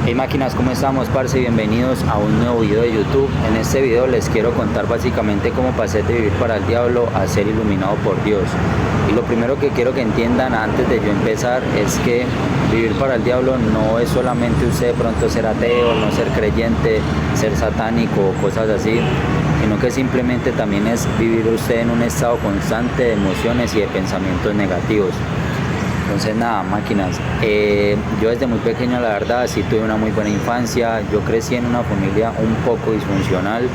Hey máquinas, ¿cómo estamos, parce? Bienvenidos a un nuevo video de YouTube. En este video les quiero contar básicamente cómo pasé de vivir para el diablo a ser iluminado por Dios. Y lo primero que quiero que entiendan antes de yo empezar es que vivir para el diablo no es solamente usted de pronto ser ateo, no ser creyente, ser satánico o cosas así, sino que simplemente también es vivir usted en un estado constante de emociones y de pensamientos negativos. Entonces nada, máquinas, yo desde muy pequeño la verdad sí tuve una muy buena infancia. Yo crecí en una familia un poco disfuncional,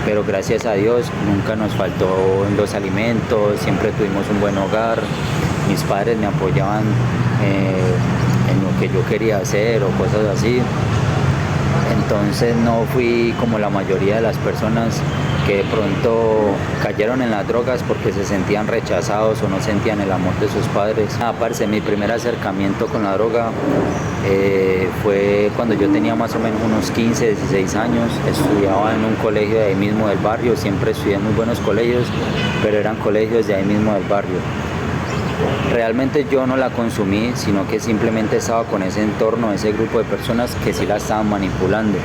pero gracias a Dios nunca nos faltó los alimentos, siempre tuvimos un buen hogar. Mis padres me apoyaban en lo que yo quería hacer o cosas así. Entonces no fui como la mayoría de las personas que de pronto cayeron en las drogas porque se sentían rechazados o no sentían el amor de sus padres. Aparte, mi primer acercamiento con la droga fue cuando yo tenía más o menos unos 15, 16 años. Estudiaba en un colegio de ahí mismo del barrio. Siempre estudié en muy buenos colegios, pero eran colegios de ahí mismo del barrio. Realmente yo no la consumí, sino que simplemente estaba con ese entorno, ese grupo de personas que sí la estaban manipulando.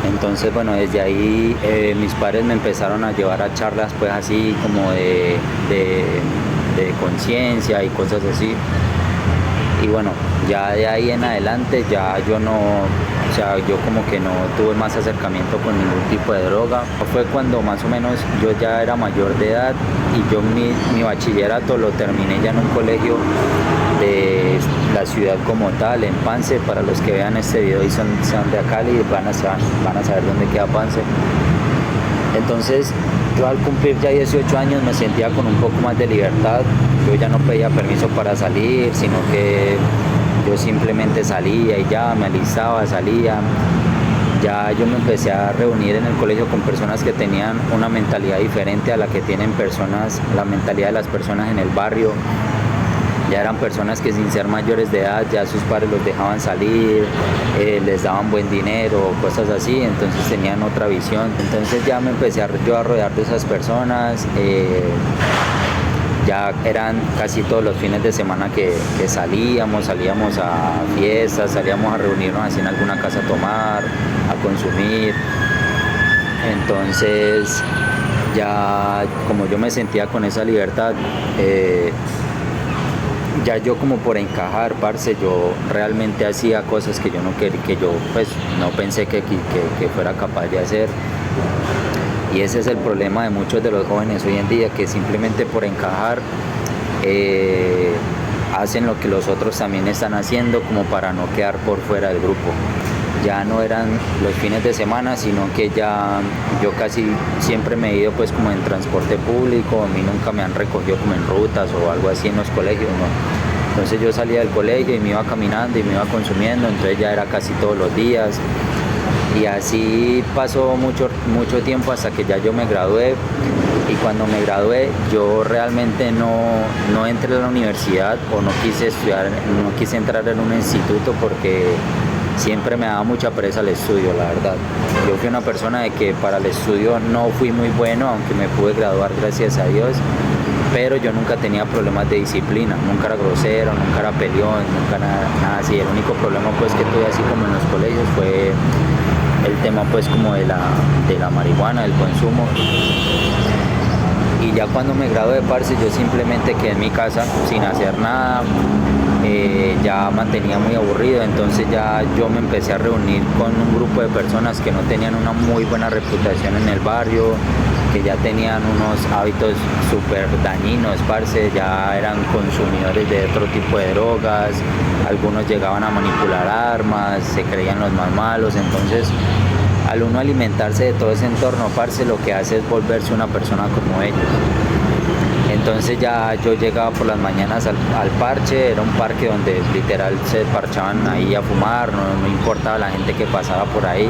Entonces, bueno, desde ahí mis padres me empezaron a llevar a charlas pues así como de conciencia y cosas así. Y bueno, ya de ahí en adelante ya yo no, o sea, yo como que no tuve más acercamiento con ningún tipo de droga. Fue cuando más o menos yo ya era mayor de edad y yo mi bachillerato lo terminé ya en un colegio de la ciudad como tal, en Pance. Para los que vean este video y sean de acá y van a saber dónde queda Pance. Entonces yo al cumplir ya 18 años me sentía con un poco más de libertad. Yo ya no pedía permiso para salir, sino que yo simplemente salía y ya me alistaba, salía. Ya yo me empecé a reunir en el colegio con personas que tenían una mentalidad diferente a la que tienen la mentalidad de las personas en el barrio. Ya eran personas que sin ser mayores de edad ya sus padres los dejaban salir, les daban buen dinero, cosas así, entonces tenían otra visión. Entonces ya me empecé yo a rodear de esas personas. Ya eran casi todos los fines de semana que salíamos a fiestas, salíamos a reunirnos así en alguna casa a tomar, a consumir. Entonces ya como yo me sentía con esa libertad, ya yo como por encajar, parce, yo realmente hacía cosas que yo no quería, que yo pues no pensé que fuera capaz de hacer. Y ese es el problema de muchos de los jóvenes hoy en día, que simplemente por encajar hacen lo que los otros también están haciendo como para no quedar por fuera del grupo. Ya no eran los fines de semana, sino que ya yo casi siempre me he ido pues como en transporte público. A mí nunca me han recogido como en rutas o algo así en los colegios, ¿no? Entonces yo salía del colegio y me iba caminando y me iba consumiendo, entonces ya era casi todos los días. Y así pasó mucho tiempo hasta que ya yo me gradué. Y cuando me gradué yo realmente no entré a la universidad o no quise estudiar, no quise entrar en un instituto porque siempre me daba mucha pereza el estudio, la verdad. Yo fui una persona de que para el estudio no fui muy bueno, aunque me pude graduar gracias a Dios, pero yo nunca tenía problemas de disciplina, nunca era grosero, nunca era peleón, nunca nada así. El único problema pues que tuve así como en los colegios fue el tema pues como de la marihuana, del consumo. Y ya cuando me gradué, parce, yo simplemente quedé en mi casa sin hacer nada. Ya mantenía muy aburrido, entonces ya yo me empecé a reunir con un grupo de personas que no tenían una muy buena reputación en el barrio, que ya tenían unos hábitos súper dañinos, parce. Ya eran consumidores de otro tipo de drogas, algunos llegaban a manipular armas, se creían los más malos. Entonces al uno alimentarse de todo ese entorno, parce, lo que hace es volverse una persona como ellos. Entonces ya yo llegaba por las mañanas al parche. Era un parque donde literal se parchaban ahí a fumar, no importaba la gente que pasaba por ahí.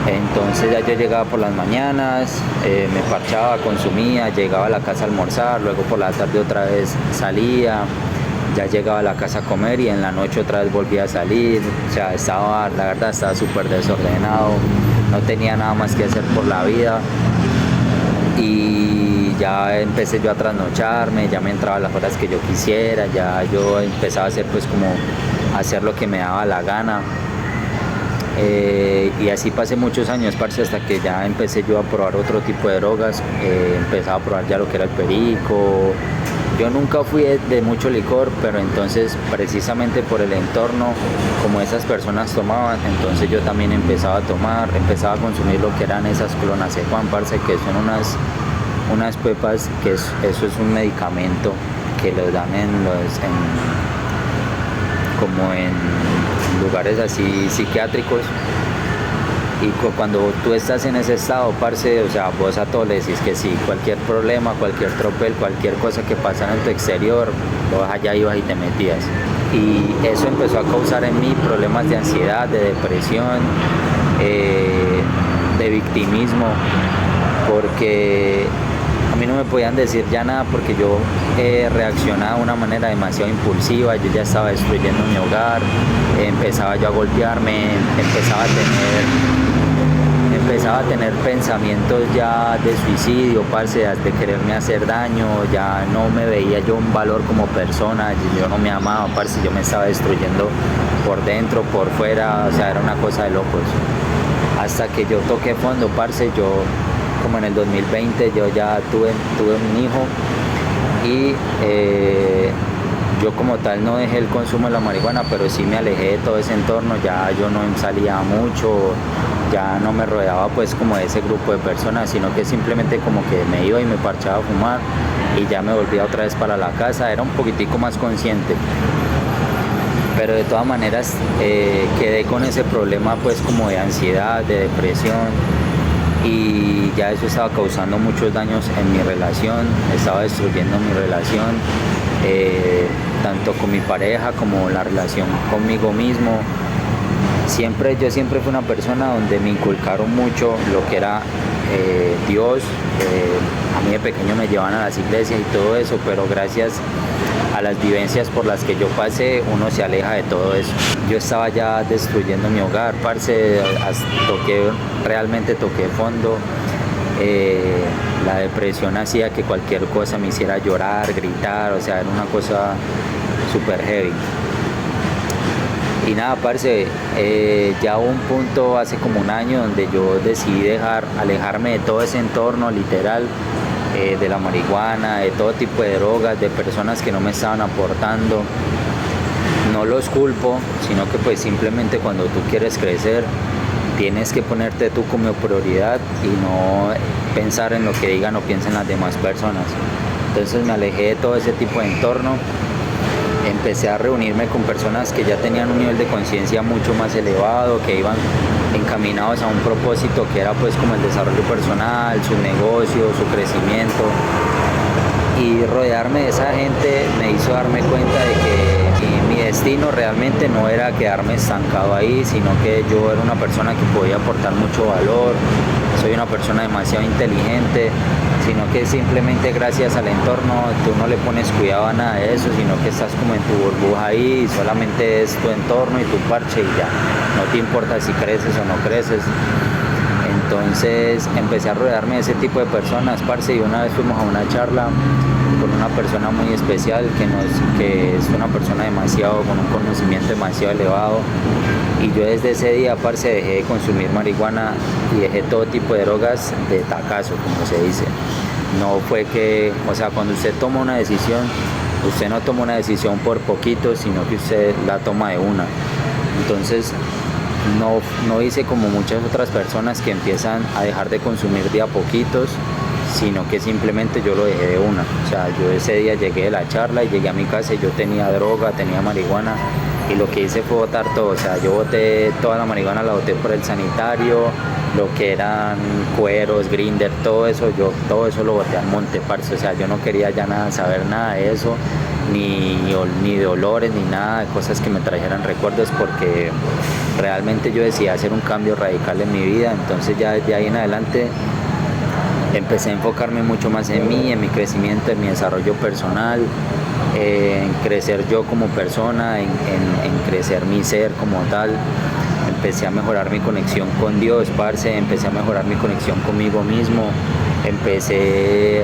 Entonces ya yo llegaba por las mañanas, me parchaba, consumía, llegaba a la casa a almorzar, luego por la tarde otra vez salía, ya llegaba a la casa a comer y en la noche otra vez volvía a salir. O sea, la verdad estaba súper desordenado, no tenía nada más que hacer por la vida. Y ya empecé yo a trasnocharme, ya me entraba las horas que yo quisiera, ya yo empezaba a hacer pues como hacer lo que me daba la gana. Y así pasé muchos años, parce, hasta que ya empecé yo a probar otro tipo de drogas. Empezaba a probar ya lo que era el perico. Yo nunca fui de mucho licor, pero entonces precisamente por el entorno, como esas personas tomaban, entonces yo también empezaba a tomar, empezaba a consumir lo que eran esas clonazepam, parce, que son unas pepas, eso es un medicamento que lo dan como en lugares así psiquiátricos. Y cuando tú estás en ese estado, parce, o sea, vos a todo le decís que sí, cualquier problema, cualquier tropel, cualquier cosa que pasara en tu exterior, vos allá ibas y te metías. Y eso empezó a causar en mí problemas de ansiedad, de depresión, de victimismo, porque a mí no me podían decir ya nada porque yo reaccionaba de una manera demasiado impulsiva, yo ya estaba destruyendo mi hogar, empezaba yo a golpearme, empezaba a tener pensamientos ya de suicidio, parce, de quererme hacer daño, ya no me veía yo un valor como persona, yo no me amaba, parce, yo me estaba destruyendo por dentro, por fuera, o sea, era una cosa de locos. Hasta que yo toqué fondo, parce, yo como en el 2020 yo ya tuve un hijo y yo como tal no dejé el consumo de la marihuana, pero sí me alejé de todo ese entorno, ya yo no salía mucho, ya no me rodeaba pues como de ese grupo de personas, sino que simplemente como que me iba y me parchaba a fumar y ya me volvía otra vez para la casa, era un poquitico más consciente. Pero de todas maneras quedé con ese problema pues como de ansiedad, de depresión, y ya eso estaba causando muchos daños en mi relación, estaba destruyendo mi relación, tanto con mi pareja como la relación conmigo mismo. Yo siempre fui una persona donde me inculcaron mucho lo que era Dios. A mí de pequeño me llevaban a las iglesias y todo eso, pero gracias a las vivencias por las que yo pasé, uno se aleja de todo eso. Yo estaba ya destruyendo mi hogar, parce, realmente toqué fondo. La depresión hacía que cualquier cosa me hiciera llorar, gritar, o sea, era una cosa súper heavy. Y nada, parce, ya hubo un punto hace como un año donde yo decidí alejarme de todo ese entorno, literal, de la marihuana, de todo tipo de drogas, de personas que no me estaban aportando. No los culpo, sino que pues simplemente cuando tú quieres crecer, tienes que ponerte tú como prioridad y no pensar en lo que digan o piensen las demás personas. Entonces me alejé de todo ese tipo de entorno. Empecé a reunirme con personas que ya tenían un nivel de conciencia mucho más elevado, que iban encaminados a un propósito que era pues como el desarrollo personal, su negocio, su crecimiento. Y rodearme de esa gente me hizo darme cuenta de que mi destino realmente no era quedarme estancado ahí, sino que yo era una persona que podía aportar mucho valor, soy una persona demasiado inteligente, sino que simplemente gracias al entorno tú no le pones cuidado a nada de eso, sino que estás como en tu burbuja ahí y solamente es tu entorno y tu parche y ya, no te importa si creces o no creces. Entonces empecé a rodearme de ese tipo de personas, parce, y una vez fuimos a una charla con una persona muy especial que es una persona con un conocimiento demasiado elevado, y yo desde ese día, parce, dejé de consumir marihuana y dejé todo tipo de drogas de tacazo, como se dice. No fue que, o sea, cuando usted toma una decisión, usted no toma una decisión por poquito, sino que usted la toma de una. Entonces no hice como muchas otras personas que empiezan a dejar de consumir de a poquitos, sino que simplemente yo lo dejé de una. O sea, yo ese día llegué de la charla y llegué a mi casa y yo tenía droga, tenía marihuana, y lo que hice fue botar todo. O sea, yo boté toda la marihuana, la boté por el sanitario, lo que eran cueros, grinder, todo eso lo boté al monte, parce. O sea, yo no quería ya saber nada de eso, ni de olores, ni nada de cosas que me trajeran recuerdos, porque realmente yo decidí hacer un cambio radical en mi vida. Entonces ya de ahí en adelante empecé a enfocarme mucho más en mí, en mi crecimiento, en mi desarrollo personal, en crecer yo como persona, en crecer mi ser como tal. Empecé a mejorar mi conexión con Dios, parce, empecé a mejorar mi conexión conmigo mismo, empecé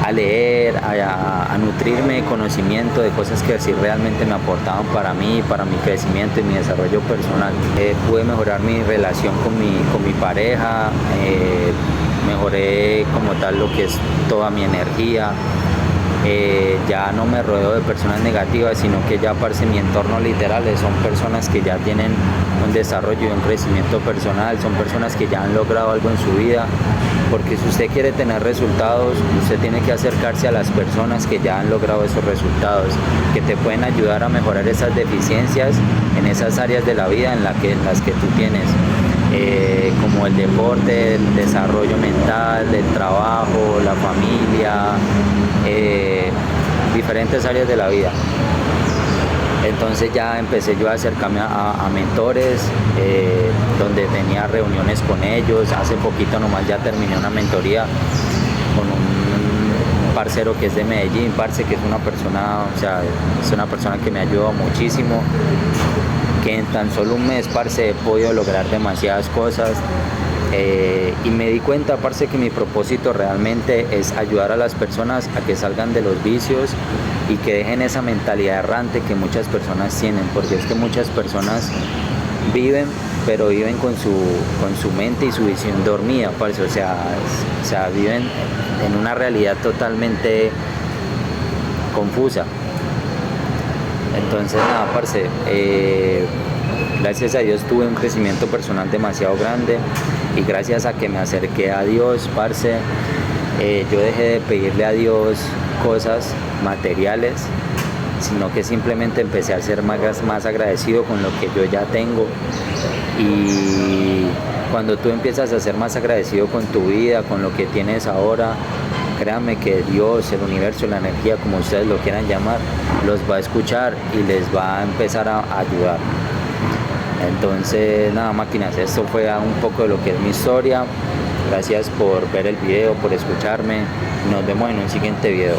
a leer, a nutrirme de conocimiento de cosas que sí realmente me aportaban para mí, para mi crecimiento y mi desarrollo personal. Pude mejorar mi relación con mi pareja, mejoré como tal lo que es toda mi energía. Ya no me rodeo de personas negativas, sino que ya parce mi entorno literal son personas que ya tienen un desarrollo y un crecimiento personal, son personas que ya han logrado algo en su vida, porque si usted quiere tener resultados, usted tiene que acercarse a las personas que ya han logrado esos resultados, que te pueden ayudar a mejorar esas deficiencias en esas áreas de la vida en las que tú tienes. Como el deporte, el desarrollo mental, el trabajo, la familia, diferentes áreas de la vida. Entonces ya empecé yo a acercarme a mentores, donde tenía reuniones con ellos. Hace poquito nomás ya terminé una mentoría con un parcero que es de Medellín, parce, que es una persona, o sea, es una persona que me ayudó muchísimo, que en tan solo un mes, parce, he podido lograr demasiadas cosas. Y me di cuenta, parce, que mi propósito realmente es ayudar a las personas a que salgan de los vicios y que dejen esa mentalidad errante que muchas personas tienen, porque es que muchas personas viven, pero viven con su mente y su visión dormida, parce, o sea, viven en una realidad totalmente confusa. Entonces nada, parce, gracias a Dios tuve un crecimiento personal demasiado grande, y gracias a que me acerqué a Dios, parce, yo dejé de pedirle a Dios cosas materiales, sino que simplemente empecé a ser más agradecido con lo que yo ya tengo. Y cuando tú empiezas a ser más agradecido con tu vida, con lo que tienes ahora, créanme que Dios, el universo, la energía, como ustedes lo quieran llamar, los va a escuchar y les va a empezar a ayudar. Entonces nada, máquinas, esto fue un poco de lo que es mi historia. Gracias por ver el video, por escucharme. Nos vemos en un siguiente video.